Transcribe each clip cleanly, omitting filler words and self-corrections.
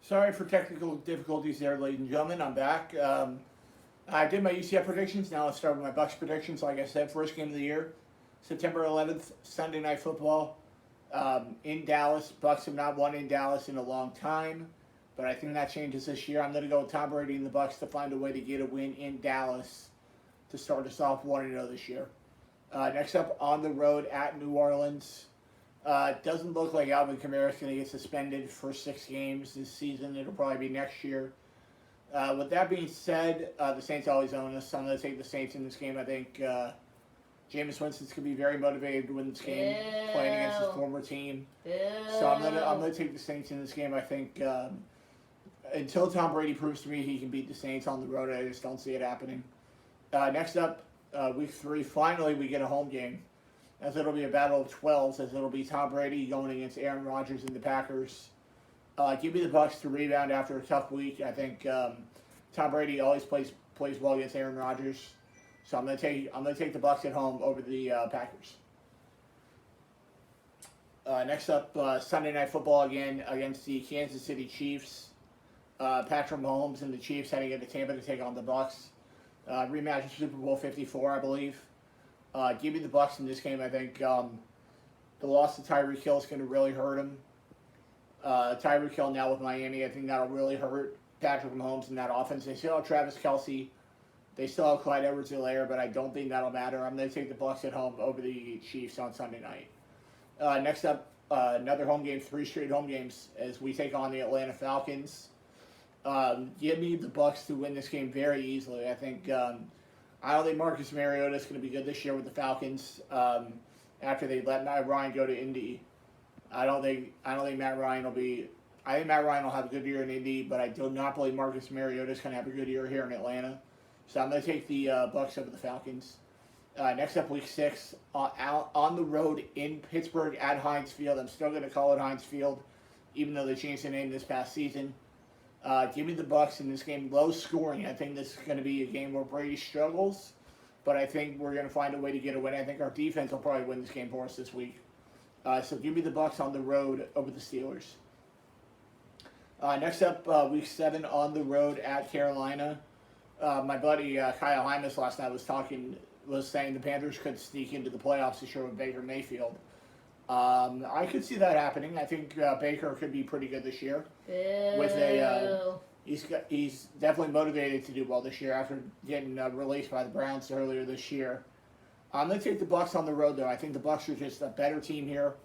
Sorry for technical difficulties there, ladies and gentlemen. I'm back. I did my UCF predictions. Now let's start with my Bucks predictions. Like I said, first game of the year, September 11th, Sunday Night Football in Dallas. Bucks have not won in Dallas in a long time, but I think that changes this year. I'm going to go with Tom Brady and the Bucks to find a way to get a win in Dallas to start us off 1-0 this year. Next up, on the road at New Orleans. Doesn't look like Alvin Kamara is going to get suspended for 6 games this season. It'll probably be next year. With that being said, the Saints always own us. So I'm going to take the Saints in this game. I think Jameis Winston's going to be very motivated to win this game, playing against his former team. So I'm going to take the Saints in this game. I think until Tom Brady proves to me he can beat the Saints on the road, I just don't see it happening. Next up, week 3, finally we get a home game, as it'll be a battle of 12s, as it'll be Tom Brady going against Aaron Rodgers and the Packers. Give me the Bucks to rebound after a tough week. I think Tom Brady always plays well against Aaron Rodgers, so I'm gonna take the Bucks at home over the Packers. Next up, Sunday Night Football again against the Kansas City Chiefs. Patrick Mahomes and the Chiefs heading into Tampa to take on the Bucks. Rematch of Super Bowl 54, I believe. Give me the Bucks in this game. I think the loss to Tyreek Hill is going to really hurt him. Tyreek Hill now with Miami, I think that'll really hurt Patrick Mahomes in that offense. They still have Travis Kelce. They still have Clyde Edwards-Helaire, but I don't think that'll matter. I'm going to take the Bucks at home over the Chiefs on Sunday night. Next up, another home game, 3 straight home games as we take on the Atlanta Falcons. Give me the Bucks to win this game very easily. I think I don't think Marcus Mariota is going to be good this year with the Falcons. After they let Matt Ryan go to Indy, I don't think Matt Ryan will be. I think Matt Ryan will have a good year in Indy, but I do not believe Marcus Mariota is going to have a good year here in Atlanta. So I'm going to take the Bucks over the Falcons. Next up, Week 6, out on the road in Pittsburgh at Heinz Field. I'm still going to call it Heinz Field, even though they changed the name this past season. Give me the Bucks in this game. Low scoring. I think this is going to be a game where Brady struggles, but I think we're going to find a way to get a win. I think our defense will probably win this game for us this week. So give me the Bucks on the road over the Steelers. Next up, Week 7 on the road at Carolina. My buddy Kyle Hymas last night was saying the Panthers could sneak into the playoffs this year with Baker Mayfield. I could see that happening. I think Baker could be pretty good this year. He's definitely motivated to do well this year after getting released by the Browns earlier this year. I'm going to take the Bucks on the road, though. I think the Bucks are just a better team here.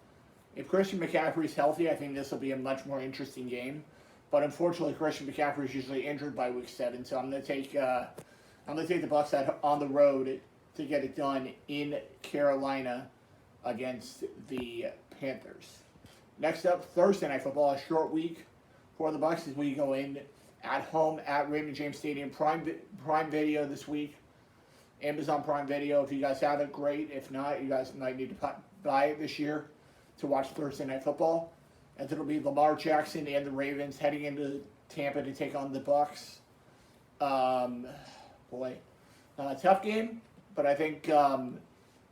If Christian McCaffrey's healthy, I think this will be a much more interesting game. But unfortunately, Christian McCaffrey is usually injured by Week 7, so I'm going to take the Bucks on the road to get it done in Carolina against the Panthers. Next up, Thursday Night Football, a short week for the Bucks as we go in at home at Raymond James Stadium. Prime Video this week. Amazon Prime Video. If you guys have it, great. If not, you guys might need to buy it this year to watch Thursday Night Football. And it'll be Lamar Jackson and the Ravens heading into Tampa to take on the Bucks. Tough game, but I think a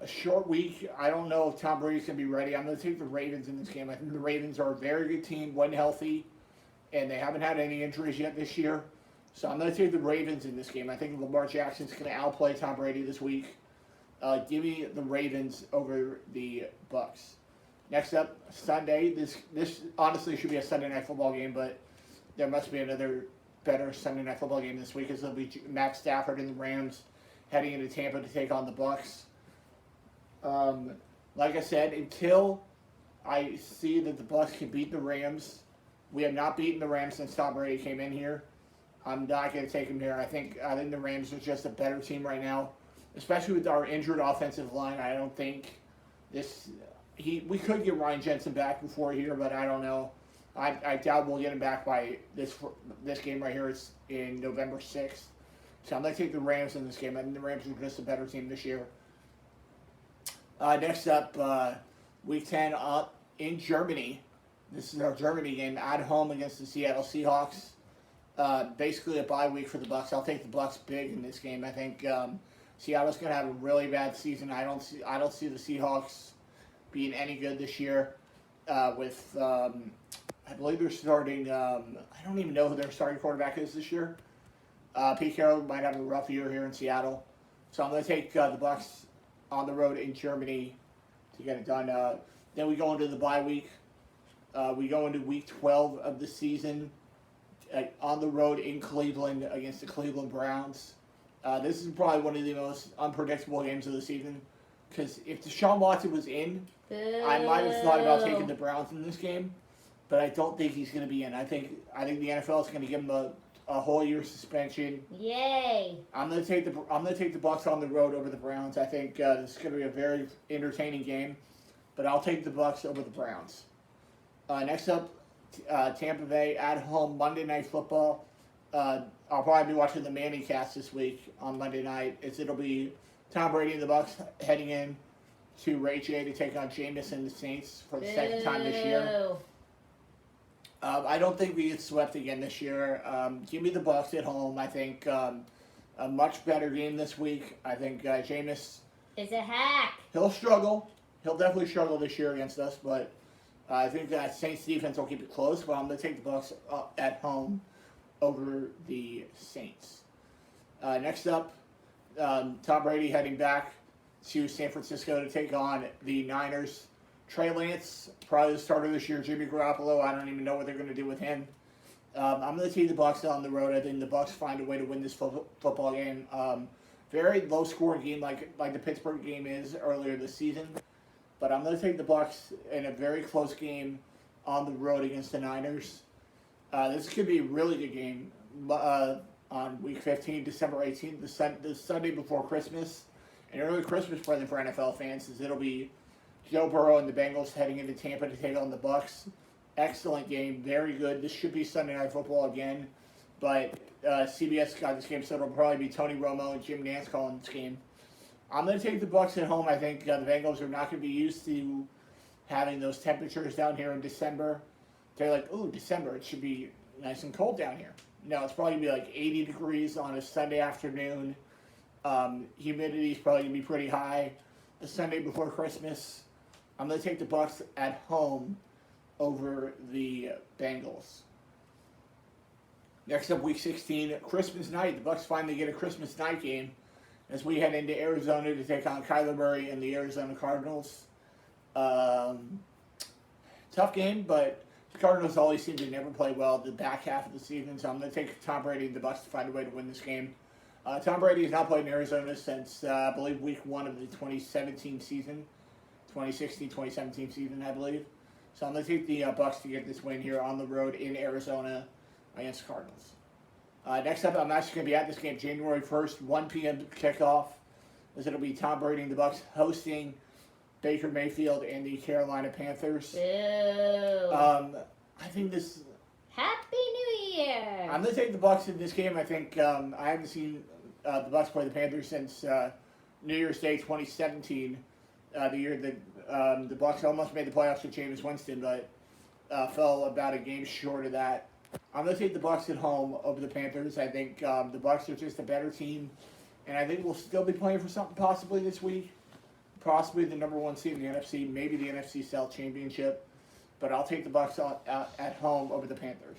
short week. I don't know if Tom Brady's going to be ready. I'm going to take the Ravens in this game. I think the Ravens are a very good team when healthy, and they haven't had any injuries yet this year. So I'm going to take the Ravens in this game. I think Lamar Jackson's going to outplay Tom Brady this week. Give me the Ravens over the Bucks. Next up, Sunday. This honestly should be a Sunday Night Football game, but there must be another better Sunday Night Football game this week. As it'll be Matt Stafford and the Rams heading into Tampa to take on the Bucks. Like I said, until I see that the Bucks can beat the Rams, we have not beaten the Rams since Tom Brady came in here. I'm not going to take him here. I think the Rams are just a better team right now, especially with our injured offensive line. I don't think we could get Ryan Jensen back before here, but I don't know. I doubt we'll get him back by this game right here. It's in November 6th. So I'm going to take the Rams in this game. I think the Rams are just a better team this year. Next up, Week 10 in Germany. This is our Germany game at home against the Seattle Seahawks. Basically a bye week for the Bucks. I'll take the Bucks big in this game. I think Seattle's going to have a really bad season. I don't see the Seahawks being any good this year with I believe they're starting. I don't even know who their starting quarterback is this year. Pete Carroll might have a rough year here in Seattle, so I'm going to take the Bucs on the road in Germany to get it done. Then we go into the bye week. We go into week 12 of the season on the road in Cleveland against the Cleveland Browns. This is probably one of the most unpredictable games of the season because if Deshaun Watson was in, I might have thought about taking the Browns in this game, but I don't think he's going to be in. I think the NFL is going to give him a whole year suspension. Yay! I'm going to take the Bucs on the road over the Browns. I think this is going to be a very entertaining game, but I'll take the Bucs over the Browns. Next up, Tampa Bay at home Monday Night Football. I'll probably be watching the Manning cast this week on Monday night. It'll be Tom Brady and the Bucs heading in to Ray J to take on Jameis and the Saints for the second time this year. I don't think we get swept again this year. Give me the Bucs at home. I think a much better game this week. I think Jameis is a hack. He'll struggle. He'll definitely struggle this year against us, but I think that Saints defense will keep it close. But I'm going to take the Bucs at home over the Saints. Next up, Tom Brady heading back to San Francisco to take on the Niners. Trey Lance, probably the starter this year. Jimmy Garoppolo, I don't even know what they're going to do with him. I'm going to take the Bucs on the road. I think the Bucs find a way to win this football game. Very low-scoring game, like the Pittsburgh game is earlier this season. But I'm going to take the Bucs in a very close game on the road against the Niners. This could be a really good game on Week 15, December 18th, the Sunday before Christmas. An early Christmas present for NFL fans, as it'll be Joe Burrow and the Bengals heading into Tampa to take on the Bucs. Excellent game, very good. This should be Sunday Night Football again, but CBS got this game, so it'll probably be Tony Romo and Jim Nantz calling this game. I'm going to take the Bucs at home. I think the Bengals are not going to be used to having those temperatures down here in December. They're like, ooh, December, it should be nice and cold down here. No, it's probably going to be like 80 degrees on a Sunday afternoon. Humidity is probably going to be pretty high the Sunday before Christmas. I'm going to take the Bucs at home over the Bengals. Next up, Week 16, Christmas night. The Bucs finally get a Christmas night game as we head into Arizona to take on Kyler Murray and the Arizona Cardinals. Tough game, but the Cardinals always seem to never play well the back half of the season, so I'm going to take Tom Brady and the Bucs to find a way to win this game. Tom Brady has not played in Arizona since, I believe, Week 1 of the 2017 season. 2016-2017 season, I believe. So I'm going to take the Bucs to get this win here on the road in Arizona against the Cardinals. Next up, I'm actually going to be at this game January 1st, 1 p.m. kickoff, as it'll be Tom Brady and the Bucs hosting Baker Mayfield and the Carolina Panthers. Ew. I think this... Happy New Year! I'm going to take the Bucs in this game. I think I haven't seen the Bucs play the Panthers since New Year's Day 2017, the year that the Bucs almost made the playoffs with Jameis Winston, but fell about a game short of that. I'm going to take the Bucs at home over the Panthers. I think the Bucs are just a better team, and I think we'll still be playing for something possibly this week. Possibly the number 1 seed in the NFC, maybe the NFC South Championship. But I'll take the Bucs at home over the Panthers.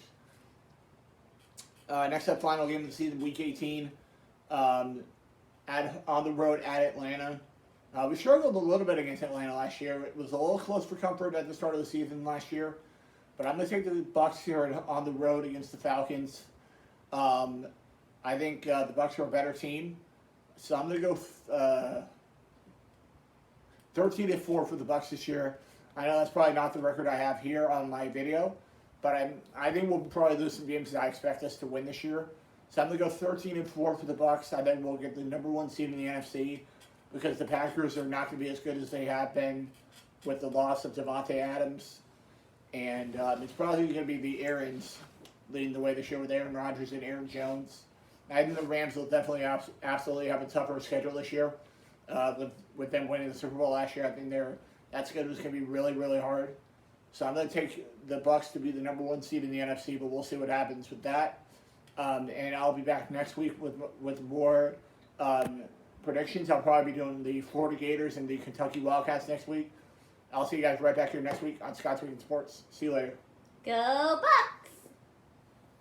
Next up, final game of the season, Week 18, on the road at Atlanta. We struggled a little bit against Atlanta last year. It was a little close for comfort at the start of the season last year. But I'm going to take the Bucs here on the road against the Falcons. I think the Bucs are a better team. So I'm going to go 13-4 for the Bucs this year. I know that's probably not the record I have here on my video, but I think we'll probably lose some games that I expect us to win this year. So I'm going to go 13-4 for the Bucs. I think we'll get the number 1 seed in the NFC because the Packers are not going to be as good as they have been with the loss of Devontae Adams. And it's probably going to be the Aarons leading the way this year with Aaron Rodgers and Aaron Jones. I think the Rams will definitely absolutely have a tougher schedule this year. With them winning the Super Bowl last year, I think that schedule is going to be really, really hard. So I'm going to take the Bucs to be the number 1 seed in the NFC, but we'll see what happens with that. And I'll be back next week with more predictions. I'll probably be doing the Florida Gators and the Kentucky Wildcats next week. I'll see you guys right back here next week on Scott's Week in Sports. See you later. Go Bucks!